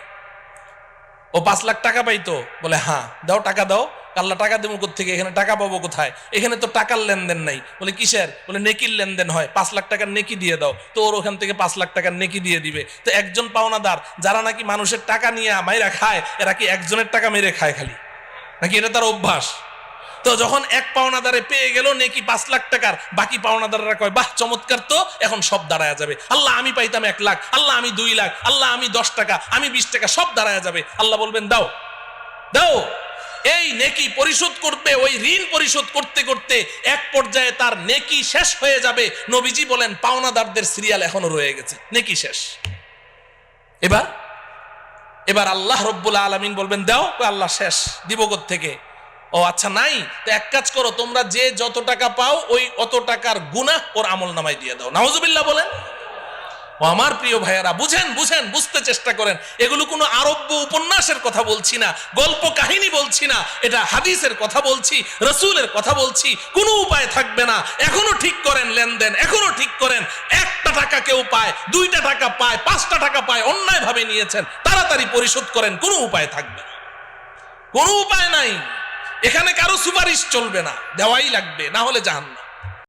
ও 5 লাখ টাকা পাইতো, বলে হ্যাঁ দাও, টাকা দাও। আল্লাহ টাকা দেবো কোথেকে? এখানে টাকা পাবো কোথায়? এখানে তো টাকার লেনদেন নাই। বলে কিসের? বলে নেকির লেনদেন হয়, 5 লাখ টাকার নেকি দিয়ে দাও। তো ওর ওখান থেকে 5 লাখ টাকার নেকি দিয়ে দিবে। তো একজন পাওনাদার যারা নাকি মানুষের টাকা নিয়ে মাইরা খায়, এরা কি একজনের টাকা মেরে খায় খালি, নাকি এটা তার অভ্যাস? তো যখন এক পাওনাদারে পেয়ে গেল নেকি 5 লাখ টাকার, বাকি পাওনাদাররা কয়, বাহ চমৎকার, তো এখন সব দাঁড়ায় যাবে। আল্লাহ আমি পাইতাম 1 লাখ, আল্লাহ আমি 2 লাখ, আল্লাহ আমি 10 টাকা, আমি 20 টাকা, সব দাঁড়ায় যাবে। আল্লাহ বলবেন, দাও দাও। এই নেকি পরিশোধ করবে, ওই ঋণ পরিশোধ করতে করতে এক পর্যায়ে তার নেকি শেষ হয়ে যাবে। নবীজি বলেন, পাওনাদারদের সিরিয়াল এখনো রয়ে গেছে, নেকি শেষ। এবার আল্লাহ রব্বুল আলামিন বলবেন, দাও। আল্লাহ শেষ, দিব কোত্থেকে? ও আচ্ছা নাই, তো এক কাজ করো, তোমরা যে যত টাকা পাও ওই অত টাকার গুনাহ ওর আমল নামায় দিয়ে দাও। নাউজুবিল্লাহ বলেন। ও আমার প্রিয় ভাইয়েরা, বুঝেন বুঝেন, বুঝতে চেষ্টা করেন। এগুলো কোনো আরব্য উপন্যাসের কথা বলছি না, গল্প কাহিনী বলছি না, এটা হাদিসের কথা বলছি, রাসূলের কথা বলছি। কোনো উপায় থাকবে না, এখনো ঠিক করেন লেনদেন, এখনো ঠিক করেন। 1টা টাকা কেউ পায়, 2টা টাকা পায়, 5টা টাকা পায়, অন্যায় ভাবে নিয়েছেন, তাড়াতাড়ি পরিশোধ করেন। কোনো উপায় থাকবে না, কোনো উপায় নাই। এখানে কারো সুপারিশ চলবে না, দেওয়াই লাগবে, না হলে জাহান্নাম।